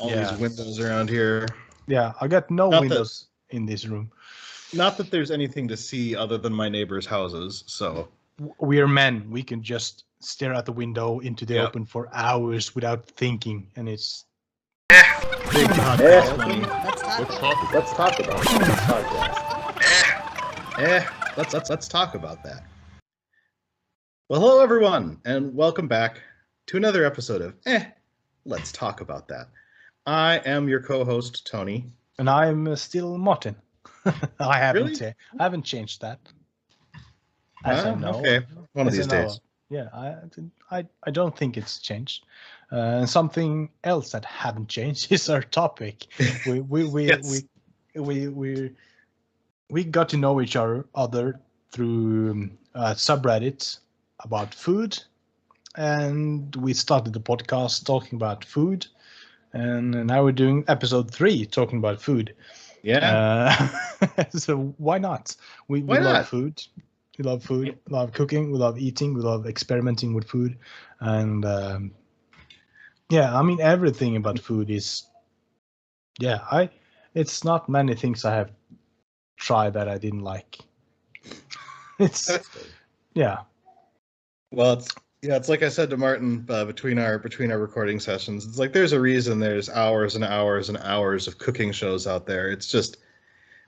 all these windows around here. Yeah, I got no windows in this room. Not that there's anything to see other than my neighbors' houses, so. We're men. We can just stare out the window into the open for hours without thinking, and it's... Big podcast money. Let's talk about it. Let's talk about that. Well, hello everyone, and welcome back to another episode of Let's Talk About That. I am your co-host Tony, and I'm still Martin. I haven't changed that. As I know. Okay, one of these days. Yeah, I don't think it's changed. Something else that haven't changed is our topic. We got to know each other through subreddits about food, and we started the podcast talking about food, and now we're doing episode 3 talking about food. Yeah. So why not? We love food. We love food. We love cooking. We love eating. We love experimenting with food, and I mean everything about food is. Yeah, it's not many things I have tried that I didn't like. Yeah. Well, it's like I said to Martin between our recording sessions. It's like there's a reason there's hours and hours and hours of cooking shows out there. It's just,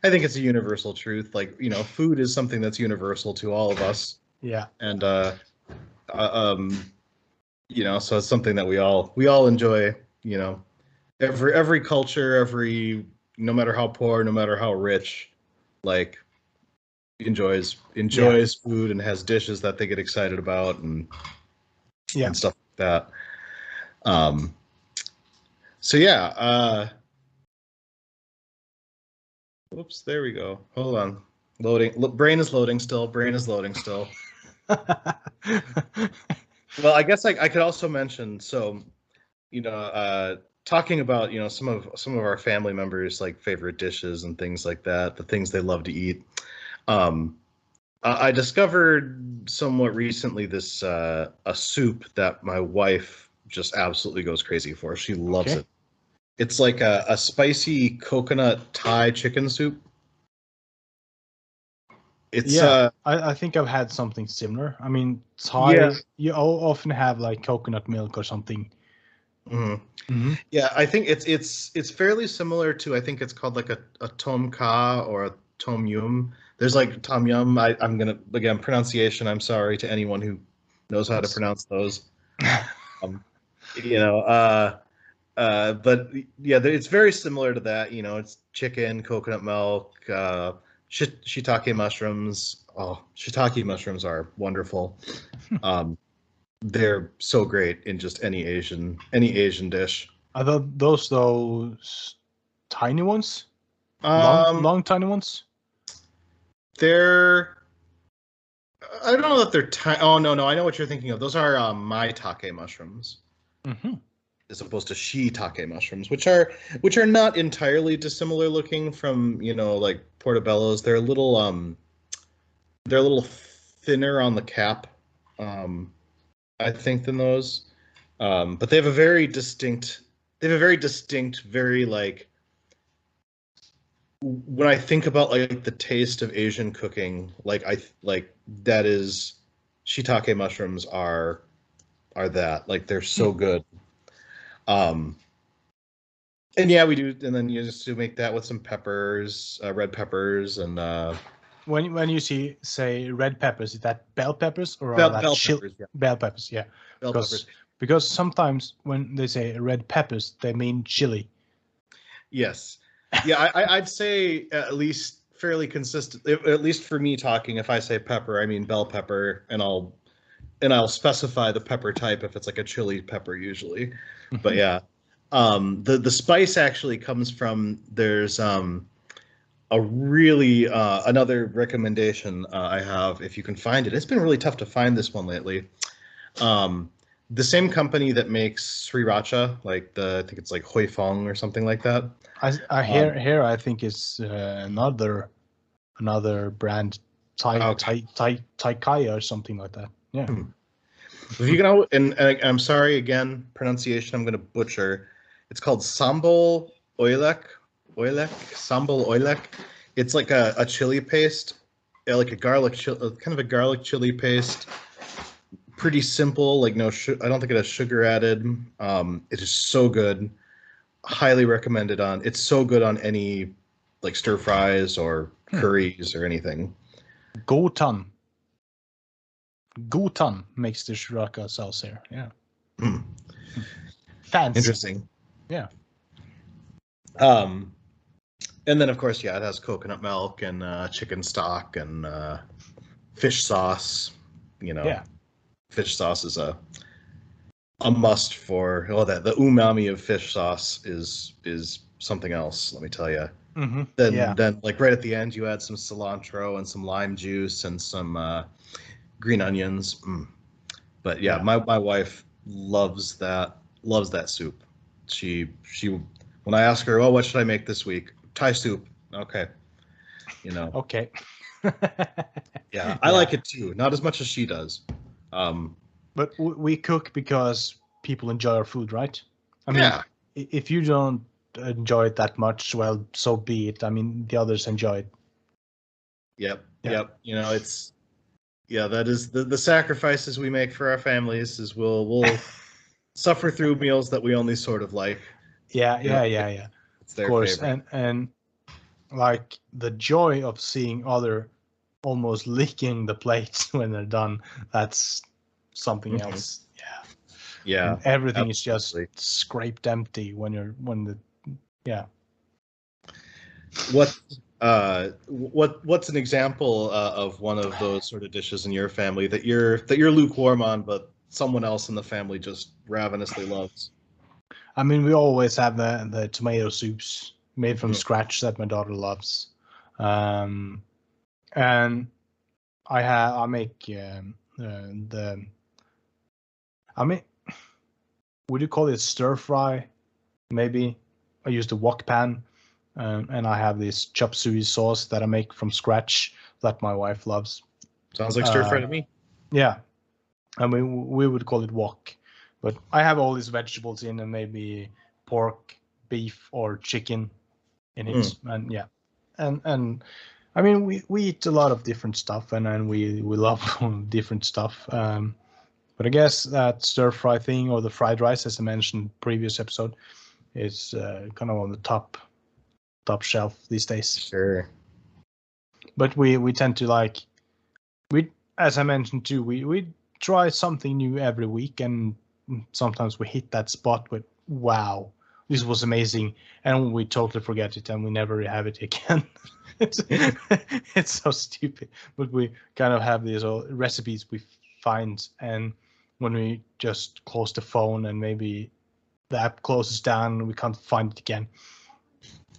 I think it's a universal truth. Like, food is something that's universal to all of us. Yeah. And so it's something that we all enjoy. Every culture, no matter how poor, no matter how rich, like enjoys food and has dishes that they get excited about and stuff like that. Oops, there we go. Hold on. Loading. Brain is loading still. Well, I guess I could also mention, talking about, some of our family members' like favorite dishes and things like that, the things they love to eat. I discovered somewhat recently this a soup that my wife just absolutely goes crazy for. She loves it. It's like a spicy coconut Thai chicken soup. It's I think I've had something similar. I mean, Thai, you often have like coconut milk or something. Mm-hmm. Mm-hmm. Yeah, I think it's fairly similar to, I think it's called like a tom kha or a tom yum. There's like tom yum. I'm gonna, again, pronunciation, I'm sorry to anyone who knows how to pronounce those. But yeah, it's very similar to that. It's chicken, coconut milk, shiitake mushrooms. Oh, shiitake mushrooms are wonderful. They're so great in just any Asian dish. Are those tiny ones? Long tiny ones? I don't know that they're tiny. Oh, no, I know what you're thinking of. Those are maitake mushrooms. Mm-hmm. As opposed to shiitake mushrooms, which are not entirely dissimilar looking from, like portobellos. They're a little thinner on the cap, I think, than those. But they have a very distinct, very like, when I think about like the taste of Asian cooking, that is, shiitake mushrooms are that, like, they're so good. And yeah, we do, and then you just do make that with some peppers, red peppers, and when you say red peppers, is that bell peppers or bell peppers? Yeah. Bell peppers, yeah. Because sometimes when they say red peppers, they mean chili. Yes, yeah, I'd say at least fairly consistent. At least for me talking, if I say pepper, I mean bell pepper, and I'll specify the pepper type if it's like a chili pepper usually. But yeah, the spice actually comes from, there's a really another recommendation I have, if you can find it. It's been really tough to find this one lately. The same company that makes sriracha, like I think it's like Hoi Fong or something like that. I think it's another brand, Taikaya or something like that. Yeah. If you can, and I'm sorry again, pronunciation I'm going to butcher. It's called sambal oelek. Sambal oelek. It's like a chili paste, like a garlic, kind of a garlic chili paste. Pretty simple, like no, I don't think it has sugar added. It is so good. Highly recommended on. It's so good on any like stir fries or curries or anything. Gotan makes the shuraka sauce here. Yeah. Fancy. Interesting. Yeah. And then of course, yeah, it has coconut milk and chicken stock and fish sauce. You know, yeah. Fish sauce is a must for the umami of fish sauce is something else. Let me tell you. Mm-hmm. Then like right at the end, you add some cilantro and some lime juice and some green onions. But yeah, my wife loves that soup. She when I ask her, oh, what should I make this week? Thai soup. Okay. You know. Okay. Yeah, I like it too. Not as much as she does. But we cook because people enjoy our food, right? I mean, if you don't enjoy it that much, well, so be it. I mean, the others enjoy it. Yep. You know, that is the sacrifices we make for our families is we'll suffer through meals that we only sort of like. Yeah. It's their of course, favorite. and like the joy of seeing other almost licking the plates when they're done, that's something else. Yeah. And everything absolutely. is just scraped empty What's an example of one of those sort of dishes in your family that you're lukewarm on, but someone else in the family just ravenously loves? I mean, we always have the tomato soups made from scratch that my daughter loves, and I make would you call it stir fry? Maybe I use the wok pan, and I have this chop suey sauce that I make from scratch that my wife loves. Sounds like stir fry to me. Yeah, I mean we would call it wok, but I have all these vegetables in and maybe pork, beef, or chicken in it, and yeah, and I mean we eat a lot of different stuff, and we love different stuff. But I guess that stir fry thing or the fried rice, as I mentioned previous episode, is kind of on the top shelf these days. Sure. But we tend to as I mentioned too, we try something new every week, and sometimes we hit that spot with wow, this was amazing, and we totally forget it and we never have it again. It's so stupid, but we kind of have these recipes we find, and when we just close the phone and maybe the app closes down and we can't find it again.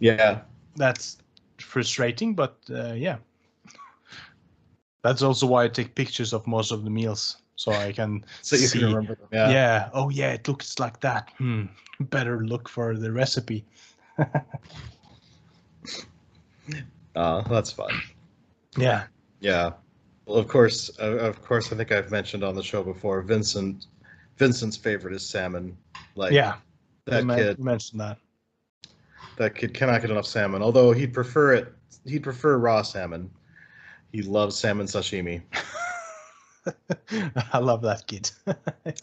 Yeah. That's frustrating, but yeah. That's also why I take pictures of most of the meals, so I can so you see. Can remember them. Yeah. Oh yeah, it looks like that. Better look for the recipe. That's fun. Yeah. Yeah. Well, of course, I think I've mentioned on the show before, Vincent's favorite is salmon. Like, yeah, that kid mentioned that. That kid cannot get enough salmon. Although he'd prefer raw salmon. He loves salmon sashimi. I love that kid.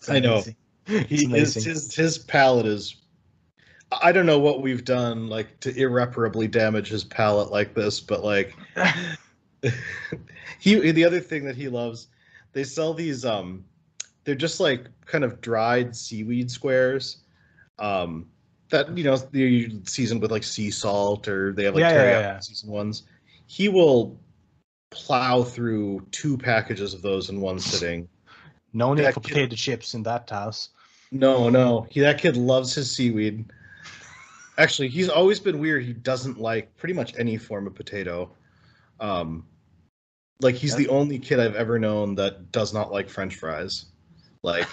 I know. His palate is. I don't know what we've done like to irreparably damage his palate like this, but like the other thing that he loves, they sell these they're just like kind of dried seaweed squares that they're seasoned with like sea salt, or they have like teriyaki seasoned ones. He will plow through 2 packages of those in one sitting. No need for potato chips in that house. No, that kid loves his seaweed. Actually, he's always been weird. He doesn't like pretty much any form of potato. Like he's the only kid I've ever known that does not like French fries. Like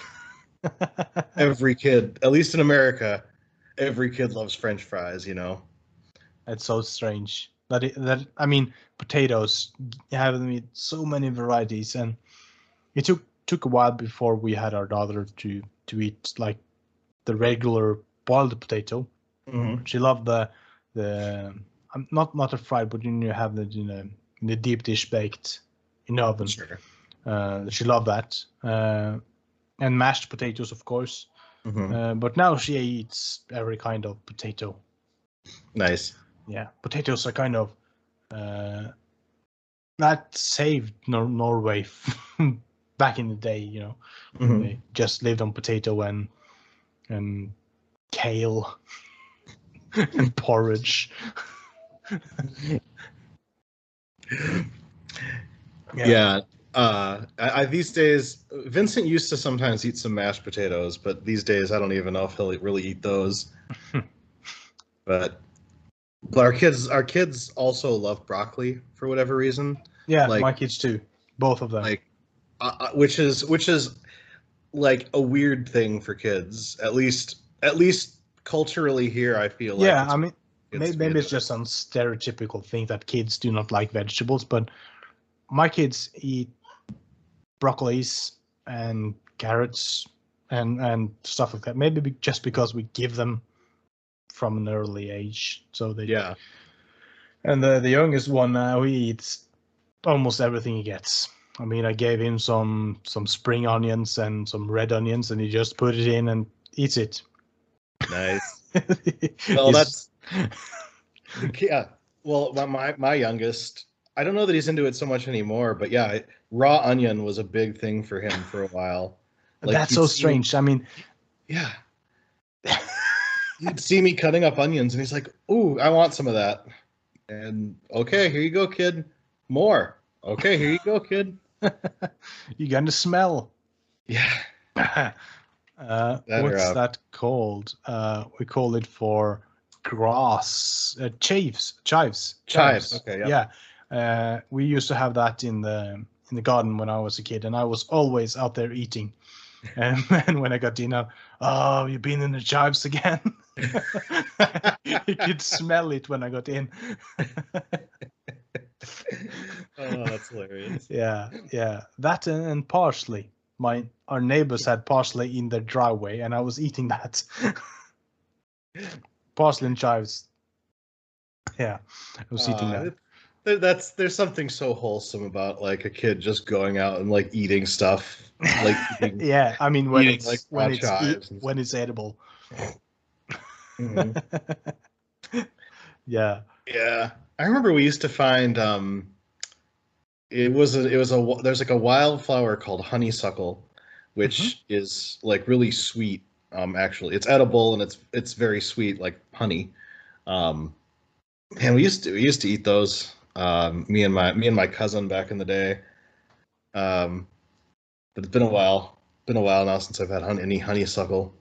every kid, at least in America, every kid loves French fries. It's so strange that I mean, potatoes have so many varieties, and it took a while before we had our daughter to eat like the regular boiled potato. Mm-hmm. She loved the not a fried, but you have the deep dish baked in the oven. Sure. She loved that, and mashed potatoes, of course. Mm-hmm. But now she eats every kind of potato. Nice. Yeah, potatoes are kind of that saved Norway back in the day. When Mm-hmm. they just lived on potato and kale and porridge. Yeah. I these days, Vincent used to sometimes eat some mashed potatoes, but these days I don't even know if he'll really eat those. But our kids also love broccoli for whatever reason. Yeah, Like, my kids too, both of them. like, which is like a weird thing for kids. At least culturally here, I feel like. Yeah, I mean, kids to be maybe into it's just some stereotypical thing that kids do not like vegetables, but my kids eat broccolis and carrots and stuff like that. Maybe just because we give them from an early age, so they. Yeah. And the youngest one now, he eats almost everything he gets. I mean, I gave him some spring onions and some red onions, and he just put it in and eats it. Nice. Well, that's yeah. Well, my youngest, I don't know that he's into it so much anymore, but yeah, raw onion was a big thing for him for a while. Like, that's so strange. I mean, yeah. You'd see me cutting up onions, and he's like, "Ooh, I want some of that." And okay, here you go, kid. More. Okay, here you go, kid. You're gonna smell. Yeah. What's that called? We call it for grass. Chives. Okay. Yeah. We used to have that in the garden when I was a kid, and I was always out there eating. And when I got dinner, oh, you've been in the chives again. You could smell it when I got in. Oh, that's hilarious. Yeah. That and parsley. Our neighbors had parsley in their driveway, and I was eating that. Parsley and chives. Yeah, I was eating that. There's something so wholesome about like a kid just going out and like eating stuff. Like yeah, I mean when eating, it's like, when it's edible. Mm-hmm. Yeah. Yeah. I remember we used to find there's like a wildflower called honeysuckle, which is like really sweet. Actually, it's edible and it's very sweet, like honey. And we used to eat those. Me and my cousin back in the day. But it's been a while. Been a while now since I've had any honeysuckle.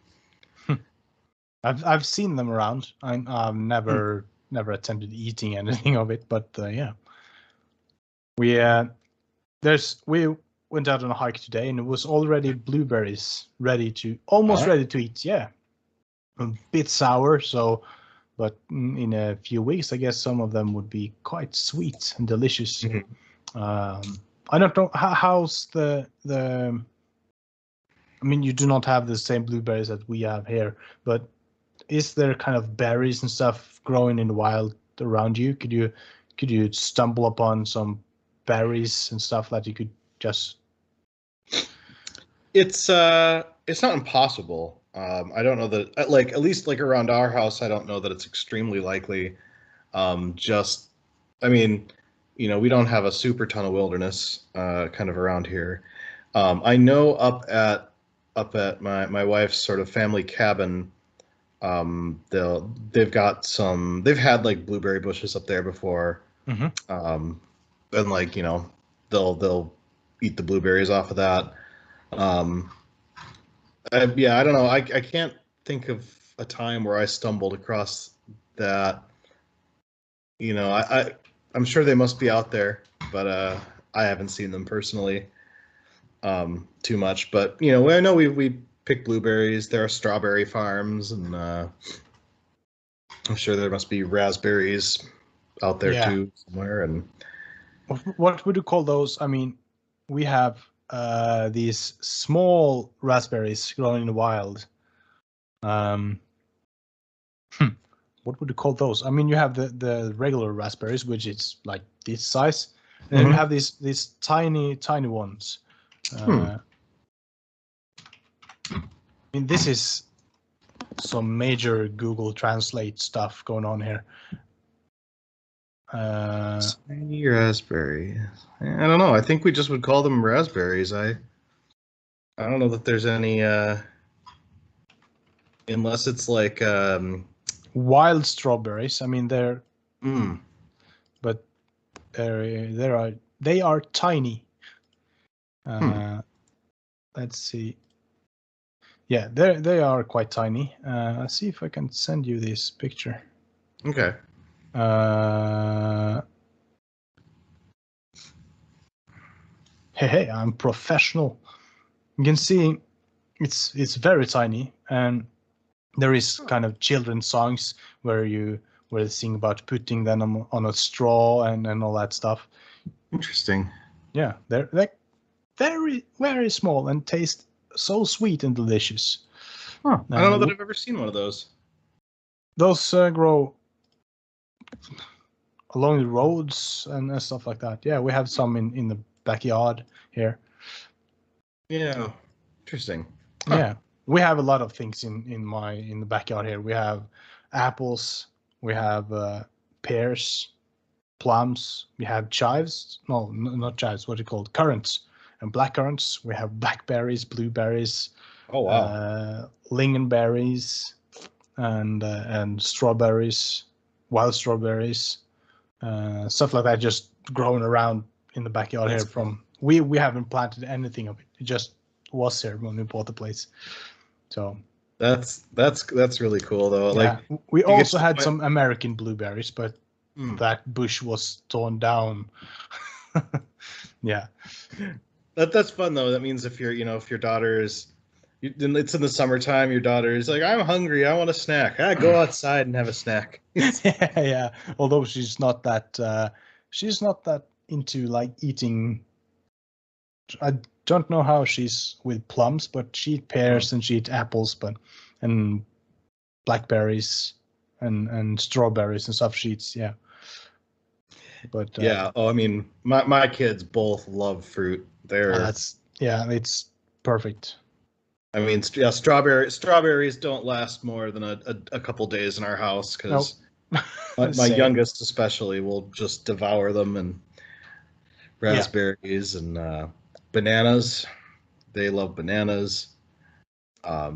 I've seen them around. I've never attempted eating anything of it, but yeah. We went out on a hike today, and it was already blueberries ready to eat. Yeah, a bit sour, but in a few weeks, I guess some of them would be quite sweet and delicious. Mm-hmm. I don't know how's the. I mean, you do not have the same blueberries that we have here, but is there kind of berries and stuff growing in the wild around you? Could you stumble upon some berries and stuff that you could just? It's not impossible. I don't know that, like, at least like around our house, I don't know that it's extremely likely. I mean, we don't have a super ton of wilderness kind of around here. I know up at my wife's sort of family cabin, they've had like blueberry bushes up there before. And like, they'll eat the blueberries off of that. I don't know. I can't think of a time where I stumbled across that. I'm sure they must be out there, but I haven't seen them personally too much. But I know we pick blueberries. There are strawberry farms, and I'm sure there must be raspberries out there too somewhere. And what would you call those? I mean, we have these small raspberries growing in the wild. What would you call those? I mean, you have the regular raspberries, which is like this size, and then you have these tiny ones. I mean, this is some major Google Translate stuff going on here. Tiny raspberry. I don't know. I think we just would call them raspberries. I don't know that there's any, unless it's like wild strawberries. I mean, they're, but they are tiny. Let's see. Yeah, they are quite tiny. Let's see if I can send you this picture. Okay. Hey, I'm professional. You can see it's very tiny, and there is kind of children's songs where they sing about putting them on a straw and all that stuff. Interesting. Yeah, they're very, very small and taste so sweet and delicious. Huh. I don't know that I've ever seen one of those. Those grow along the roads and stuff like that. Yeah, we have some in the backyard here. Yeah, interesting. Yeah, we have a lot of things in the backyard here. We have apples, we have pears, plums, we have chives. No, not chives. What are they called? Currants and black currants. We have blackberries, blueberries. Oh wow! Lingonberries and strawberries, wild strawberries, stuff like that, just growing around in the backyard here. From we haven't planted anything of it. It just was here when we bought the place. So that's really cool though. Yeah, like we also had some American blueberries, but that bush was torn down. Yeah, that's fun though. That means if your daughter is. It's in the summertime. Your daughter is like, "I'm hungry. I want a snack." Go outside and have a snack. Yeah. Although she's not that into like eating. I don't know how she's with plums, but she eats pears and she eats apples, and blackberries and strawberries and stuff. She eats, yeah. But yeah. Oh, I mean, my kids both love fruit. It's perfect. I mean, yeah, strawberries don't last more than a couple days in our house because my youngest especially will just devour them, and raspberries and bananas. They love bananas. I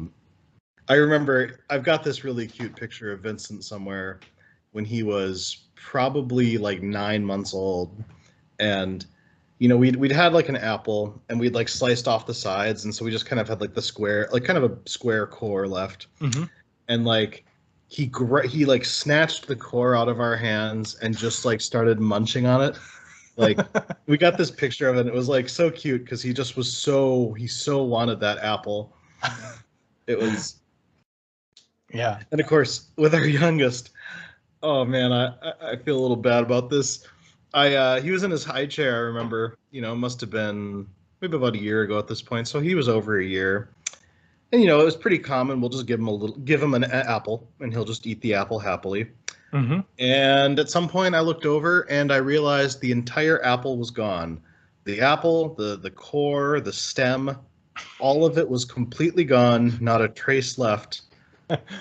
remember I've got this really cute picture of Vincent somewhere when he was probably like 9 months old, and we'd had like an apple and we'd like sliced off the sides, and so we just kind of had like the square, like kind of a square core left. And like he like snatched the core out of our hands and just like started munching on it. Like we got this picture of it, and it was like so cute because he just was he so wanted that apple. It was and of course with our youngest, oh man, I feel a little bad about this. He was in his high chair, I remember, must have been maybe about a year ago at this point. So he was over a year. And, it was pretty common. We'll just give him an apple, and he'll just eat the apple happily. And at some point I looked over and I realized the entire apple was gone. The apple, the core, the stem, all of it was completely gone. Not a trace left.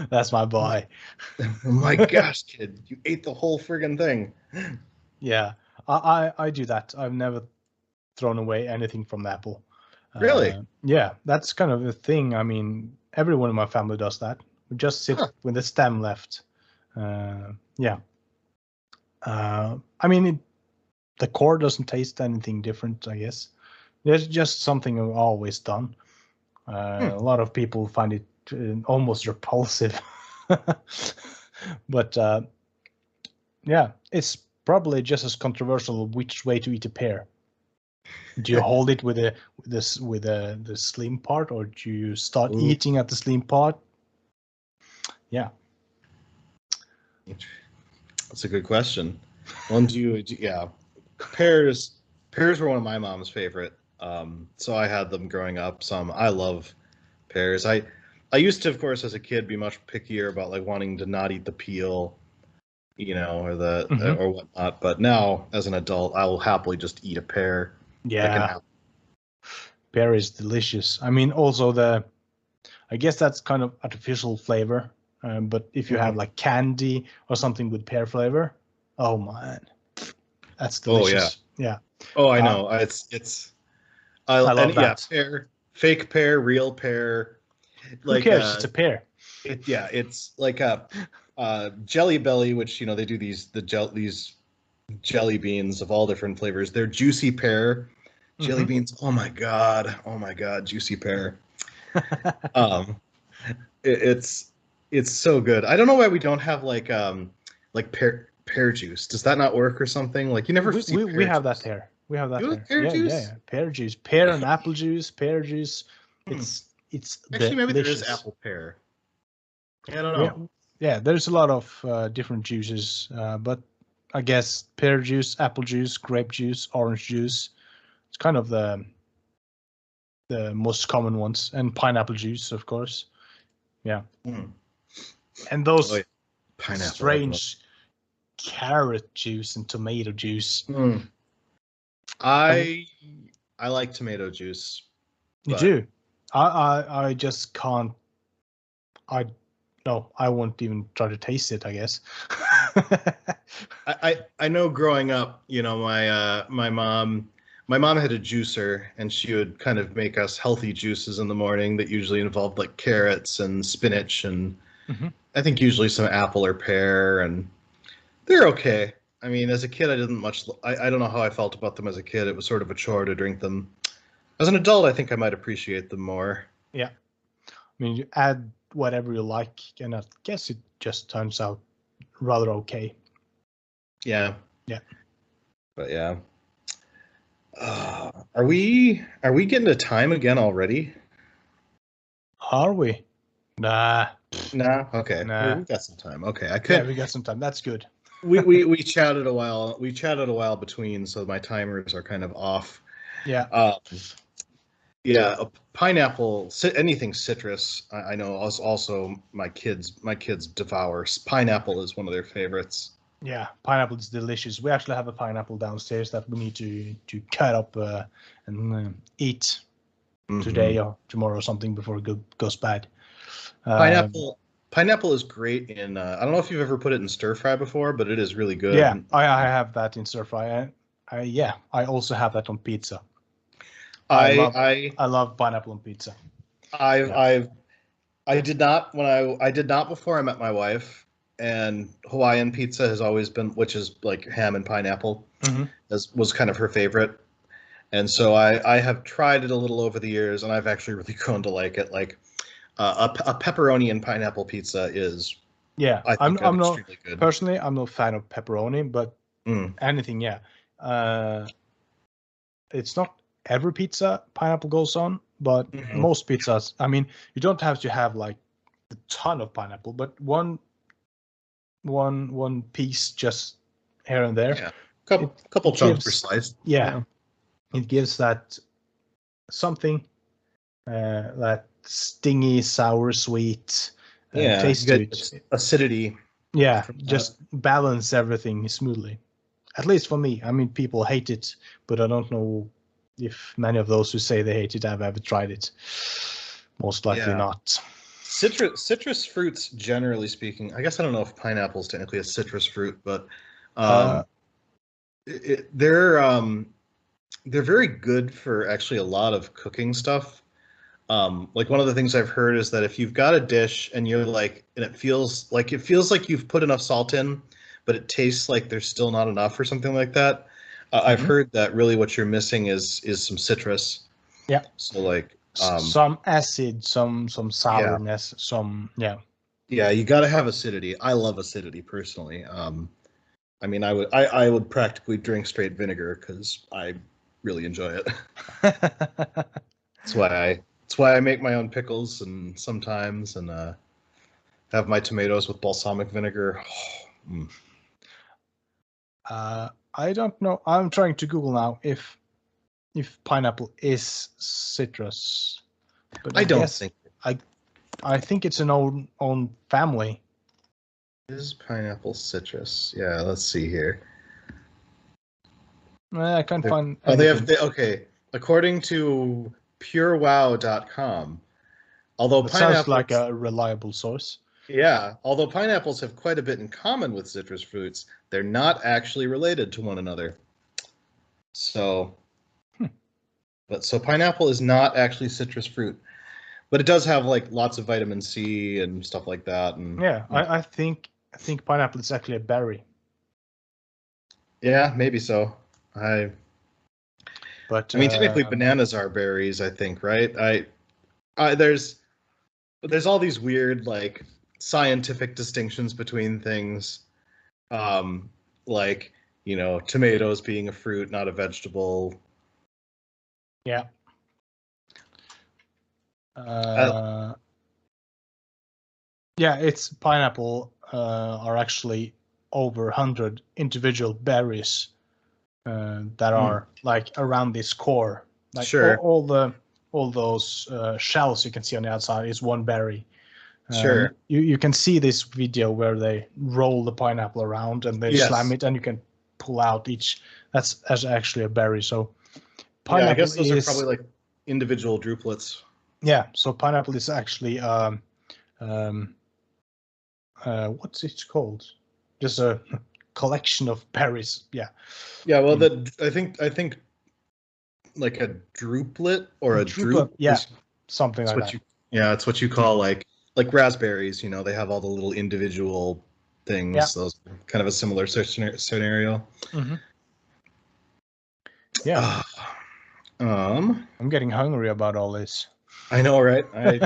That's my boy. Oh my gosh, kid, you ate the whole friggin' thing. Yeah, I do that. I've never thrown away anything from the apple. Really? Yeah, that's kind of a thing. I mean, everyone in my family does that. We just sit with the stem left. Yeah. I mean, the core doesn't taste anything different, I guess. It's just something I've always done. A lot of people find it almost repulsive. But yeah, it's probably just as controversial which way to eat a pear. Do you hold it with the slim part, or do you start eating at the slim part? Yeah, that's a good question. Pears were one of my mom's favorite. So I had them growing up. I love pears. I used to, of course, as a kid, be much pickier about like wanting to not eat the peel, or the or whatnot. But now, as an adult, I will happily just eat a pear. Yeah, like an apple. pear is delicious. I mean, also I guess that's kind of artificial flavor. But if you have like candy or something with pear flavor, oh man, that's delicious. Yeah. Oh, I know. It's. I love that. Pear, fake pear, real pear. Who cares? It's a pear. It's like a Jelly Belly, which they do these jelly beans of all different flavors. They're juicy pear jelly beans. Oh my god, juicy pear. It's so good. I don't know why we don't have like pear juice. Does that not work or something? Like you never see. We have that here. We have that here. Pear juice? Yeah, pear juice, pear and apple juice, pear juice. It's actually maybe delicious. there is apple pear. I don't know. Yeah, there's a lot of different juices, but I guess pear juice, apple juice, grape juice, orange juice. It's kind of the most common ones, and pineapple juice, of course. Yeah, and those pineapple, strange carrot juice and tomato juice. I like tomato juice. You do? I just can't. I won't even try to taste it, I guess. I know growing up, my mom had a juicer, and she would kind of make us healthy juices in the morning that usually involved like carrots and spinach and I think usually some apple or pear, and they're okay. I mean, as a kid, I don't know how I felt about them as a kid. It was sort of a chore to drink them. As an adult, I think I might appreciate them more. Yeah. I mean, you add whatever you like, and I guess it just turns out rather okay. Yeah. Yeah. But yeah. Are we getting to time again already? Are we? Nah. Okay. Nah. We got some time. Okay. Yeah, we got some time. That's good. we chatted a while. We chatted a while between, so my timers are kind of off. Yeah. Yeah, pineapple, anything citrus. I know. Also, my kids devour. Pineapple is one of their favorites. Yeah, pineapple is delicious. We actually have a pineapple downstairs that we need to cut up and eat today or tomorrow or something before it goes bad. Pineapple is great in. I don't know if you've ever put it in stir fry before, but it is really good. Yeah, I have that in stir fry. I also have that on pizza. I love pineapple on pizza. I did not before I met my wife, and Hawaiian pizza has always been, which is like ham and pineapple, was kind of her favorite. And so I have tried it a little over the years, and I've actually really grown to like it. Like a pepperoni and pineapple pizza is. Yeah, I'm not good. Personally, I'm not a fan of pepperoni, but anything, yeah. It's not every pizza pineapple goes on, but most pizzas. I mean, you don't have to have like a ton of pineapple, but one piece just here and there. Yeah, couple chunks per slice. Yeah, it gives that something that stingy, sour, sweet taste to it. Acidity. Yeah, just balance everything smoothly. At least for me. I mean, people hate it, but I don't know if many of those who say they hate it have ever tried it. Most likely not. Citrus fruits, generally speaking, I guess I don't know if pineapple is technically a citrus fruit, but they're very good for actually a lot of cooking stuff. Like one of the things I've heard is that if you've got a dish and you're like, and it feels like you've put enough salt in, but it tastes like there's still not enough or something like that. I've heard that really what you're missing is some citrus. Yeah. So like some acid, some sourness, Yeah, you got to have acidity. I love acidity personally. I mean, I would practically drink straight vinegar because I really enjoy it. That's why I make my own pickles and sometimes have my tomatoes with balsamic vinegar. I don't know. I'm trying to Google now if pineapple is citrus. But I don't think. I think it's an own family. Is pineapple citrus? Yeah, let's see here. I can't find. Oh, anything. okay. According to purewow.com, although That sounds pineapples, like a reliable source. yeah, although pineapples have quite a bit in common with citrus fruits, they're not actually related to one another. So, so pineapple is not actually citrus fruit, but it does have like lots of vitamin C and stuff like that. And Yeah, I think pineapple is actually a berry. yeah, maybe so. But I mean, technically, bananas are berries. I think, right? There's all these weird like scientific distinctions between things, like tomatoes being a fruit, not a vegetable. Yeah. Yeah, it's pineapple are actually over 100 individual berries that are like around this core. Like Sure. all those shells you can see on the outside is one berry. Sure. You can see this video where they roll the pineapple around and they slam it, and you can pull out each. That's actually a berry. So pineapple I guess those are probably like individual drupelets. Yeah. So pineapple is actually what's it called? Just a collection of berries. Yeah. Yeah. Well, I think like a druplet or a drupe. Yeah. Something like that. It's what you call like raspberries. They have all the little individual things. Yeah. Those kind of a similar scenario. Mm-hmm. Yeah. I'm getting hungry about all this. I know, right? I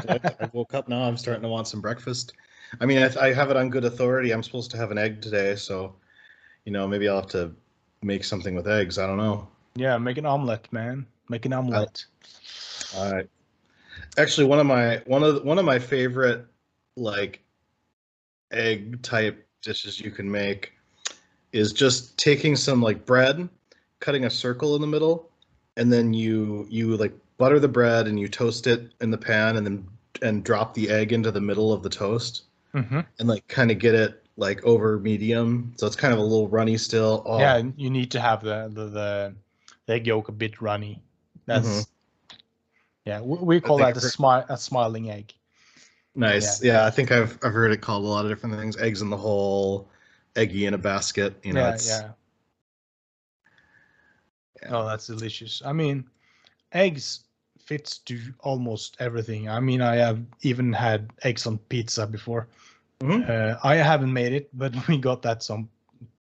woke up now. I'm starting to want some breakfast. I mean, I have it on good authority. I'm supposed to have an egg today, so maybe I'll have to make something with eggs. I don't know. Yeah, make an omelet, man. Make an omelet. All right. Actually, one of my favorite like egg type dishes you can make is just taking some like bread, cutting a circle in the middle, and then you like butter the bread and you toast it in the pan, and drop the egg into the middle of the toast, and like kind of get it like over medium, so it's kind of a little runny still. Oh. Yeah, you need to have the egg yolk a bit runny. That's yeah, we call that a smiling egg. Nice. Yeah, I think I've heard it called a lot of different things. Eggs in the hole, eggy in a basket. Yeah. Oh, that's delicious. I mean, eggs fits to almost everything. I mean, I have even had eggs on pizza before. I haven't made it, but we got that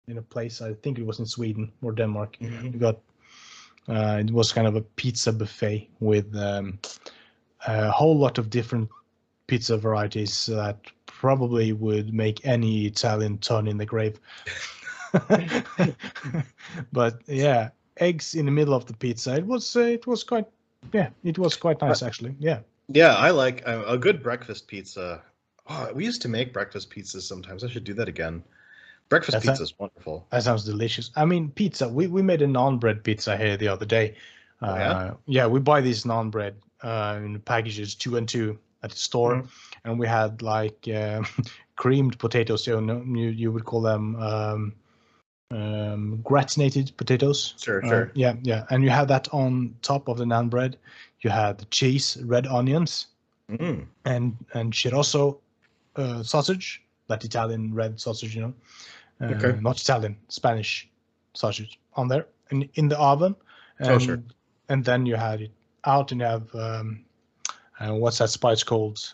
in a place. I think it was in Sweden or Denmark. We got it was kind of a pizza buffet with a whole lot of different pizza varieties that probably would make any Italian turn in the grave. But yeah, eggs in the middle of the pizza. It was quite nice actually. Yeah. Yeah, I like a good breakfast pizza. Oh, we used to make breakfast pizzas sometimes. I should do that again. Breakfast pizza is wonderful. That sounds delicious. I mean, pizza. We made a naan bread pizza here the other day. Yeah, we buy these naan bread in packages 2 and 2 at the store, and we had like creamed potatoes. You would call them gratinated potatoes. Sure. Yeah, and you had that on top of the naan bread. You had cheese, red onions, and chorizo sausage, that Italian red sausage, not Italian, Spanish sausage on there, and in the oven. And, and then you had it out, and you have what's that spice called?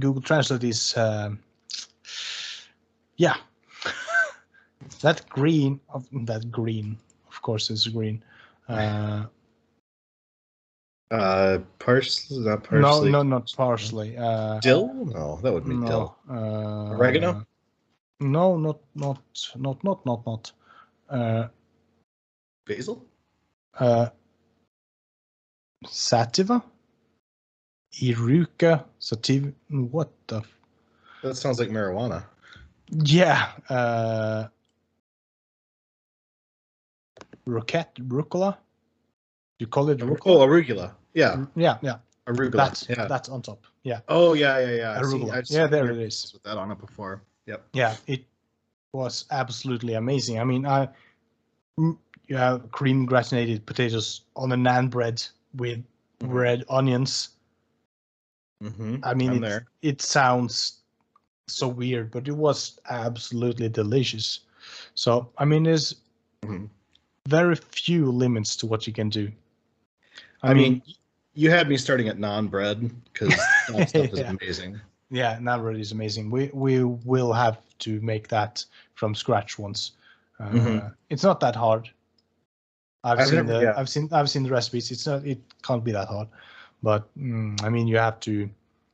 Google Translate is that green, of course, is green. Parsley? Not parsley. No, not parsley. Dill? No, that would be dill. Oregano? No, not. Basil? Sativa? Iruka? Sativa? What the? That sounds like marijuana. Yeah. rucola. You call it rucola? Oh, arugula. Yeah. Yeah. Arugula. That's on top. Yeah. Oh, yeah. Arugula. I've seen there it is. with that on it before. Yep. Yeah, it was absolutely amazing. I mean, you have cream gratinated potatoes on a naan bread with red onions. I mean, it sounds so weird, but it was absolutely delicious. So, I mean, there's very few limits to what you can do. I mean, you had me starting at naan bread because that stuff is amazing. Yeah, naan bread is amazing. We will have to make that from scratch once. It's not that hard. I've seen the recipes. It can't be that hard, but I mean, you have to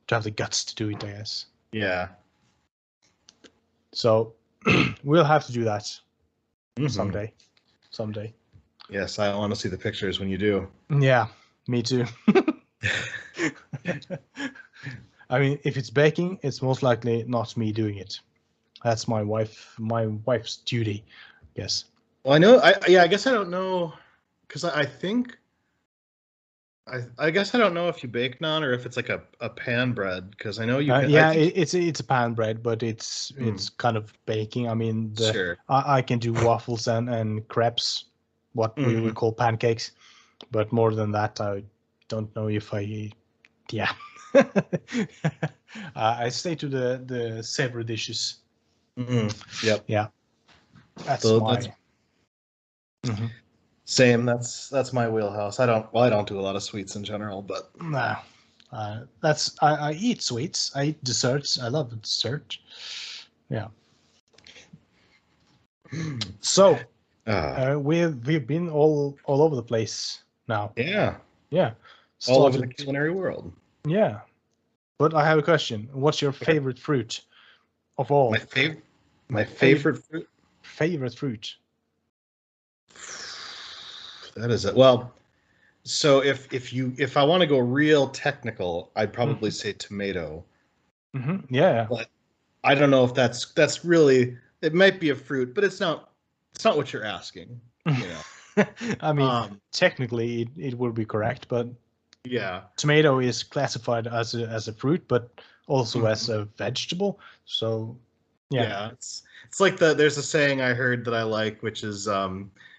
have the guts to do it, I guess. Yeah. So we'll have to do that someday. Yes, I want to see the pictures when you do. Yeah, me too. I mean, if it's baking, it's most likely not me doing it. That's my wife's duty, I guess. Well, I know. I guess I don't know, because I think. I guess I don't know if you bake naan or if it's like a pan bread, because I know you. It's a pan bread, but it's kind of baking. I mean, sure. I can do waffles and crepes, what we would call pancakes, but more than that, I don't know if I. Yeah, I stay to the savory dishes. Yep. Yeah, that's Same. That's my wheelhouse. I don't do a lot of sweets in general, but no. I eat sweets. I eat desserts. I love dessert. Yeah. So we've been all over the place now. Yeah. Yeah. All over the culinary world. Yeah. But I have a question. What's your favorite fruit of all? My favorite fruit. Favorite fruit. That is it. Well, so if I want to go real technical, I'd probably say tomato. Yeah. But I don't know if that's really. It might be a fruit, but it's not. It's not what you're asking. You know. I mean, technically, it would be correct, but yeah, tomato is classified as a fruit, but also as a vegetable. So yeah, it's like there's a saying I heard that I like, which is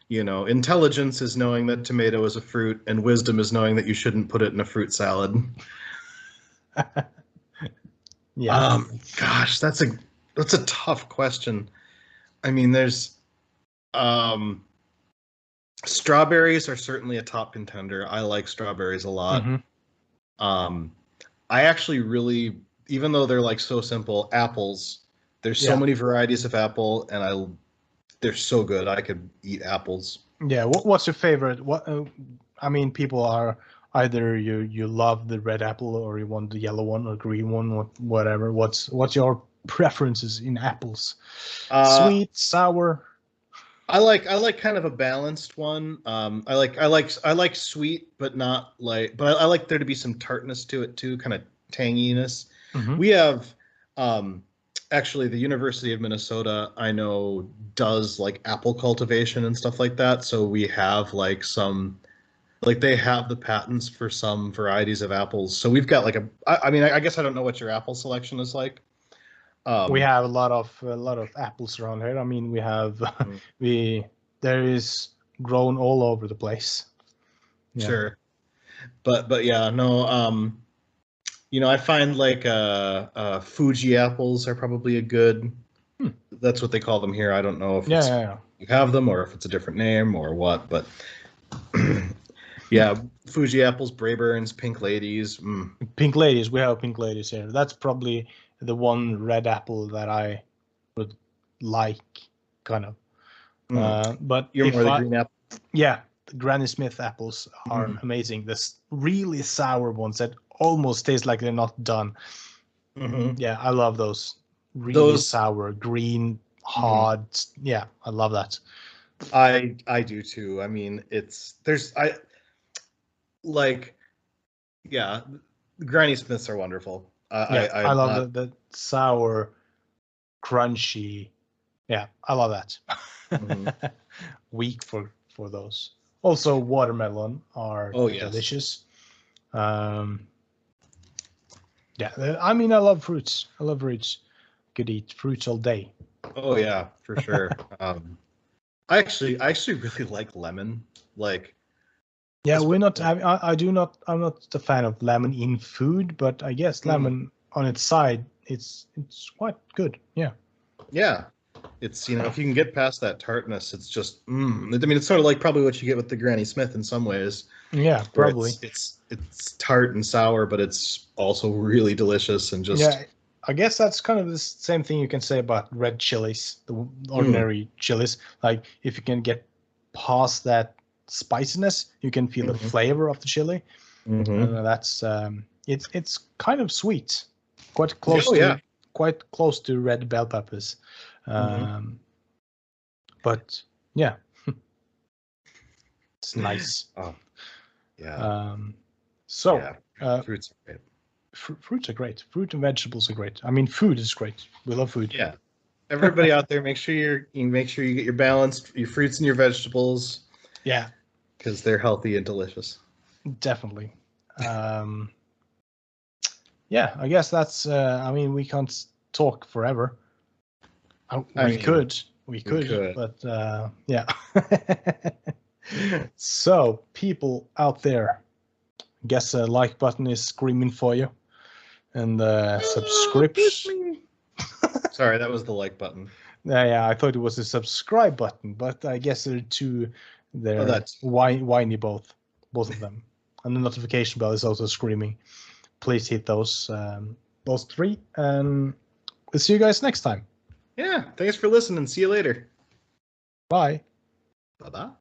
intelligence is knowing that tomato is a fruit, and wisdom is knowing that you shouldn't put it in a fruit salad. Yeah. Gosh, that's a tough question. I mean, there's strawberries are certainly a top contender. I like strawberries a lot. I actually really, even though they're like so simple, apples. There's so many varieties of apple, and they're so good. I could eat apples. Yeah. What's your favorite? I mean, people are either you love the red apple or you want the yellow one or green one, or whatever. What's your preferences in apples? Sweet, sour. I like kind of a balanced one. I like sweet, but not like. But I like there to be some tartness to it too, kind of tanginess. We have actually the University of Minnesota, I know, does like apple cultivation and stuff like that. So we have like they have the patents for some varieties of apples. So we've got like I guess I don't know what your apple selection is like. We have a lot of apples around here. I mean, we have there is grown all over the place. Yeah. Sure, but yeah, no. I find like Fuji apples are probably a good. That's what they call them here. I don't know if you have them or if it's a different name or what, but yeah, Fuji apples, Brayburns, Pink Ladies. Pink Ladies, we have Pink Ladies here. That's probably the one red apple that I would like, kind of. But you're more the green apple. Yeah, the Granny Smith apples are amazing. This really sour ones that almost taste like they're not done. Yeah, I love those. Really sour, green, hard. Yeah, I love that. I do too. I mean, Granny Smiths are wonderful. I love the sour, crunchy. Yeah, I love that. Weak for for those. Also, watermelon are delicious. Yeah, I mean, I love fruits. I love fruits. Could eat fruits all day. Oh yeah, for sure. I actually really like lemon. Like, yeah, we're not. I'm not a fan of lemon in food, but I guess lemon on its side, it's quite good. Yeah. Yeah, it's if you can get past that tartness, it's just. I mean, it's sort of like probably what you get with the Granny Smith in some ways. Yeah, probably. It's tart and sour, but it's also really delicious and just. Yeah, I guess that's kind of the same thing you can say about red chilies, the ordinary chilies. Like if you can get past that spiciness, you can feel the flavor of the chili, and that's it's kind of sweet, quite close to red bell peppers, but yeah, it's nice. Oh, yeah. Fruits are great. Fruits are great. Fruit and vegetables are great. I mean, food is great. We love food. Yeah. Everybody out there, make sure you get your balanced your fruits and your vegetables. Yeah. Because they're healthy and delicious. Definitely. Yeah, I guess that's. I mean, we can't talk forever. We could, but yeah. So, people out there, guess a like button is screaming for you, and subscription. Sorry, that was the like button. Yeah, I thought it was a subscribe button, but I guess they're two. They're whiny both of them, and the notification bell is also screaming. Please hit those three, and we'll see you guys next time. Yeah, thanks for listening. See you later. Bye. Bye-bye.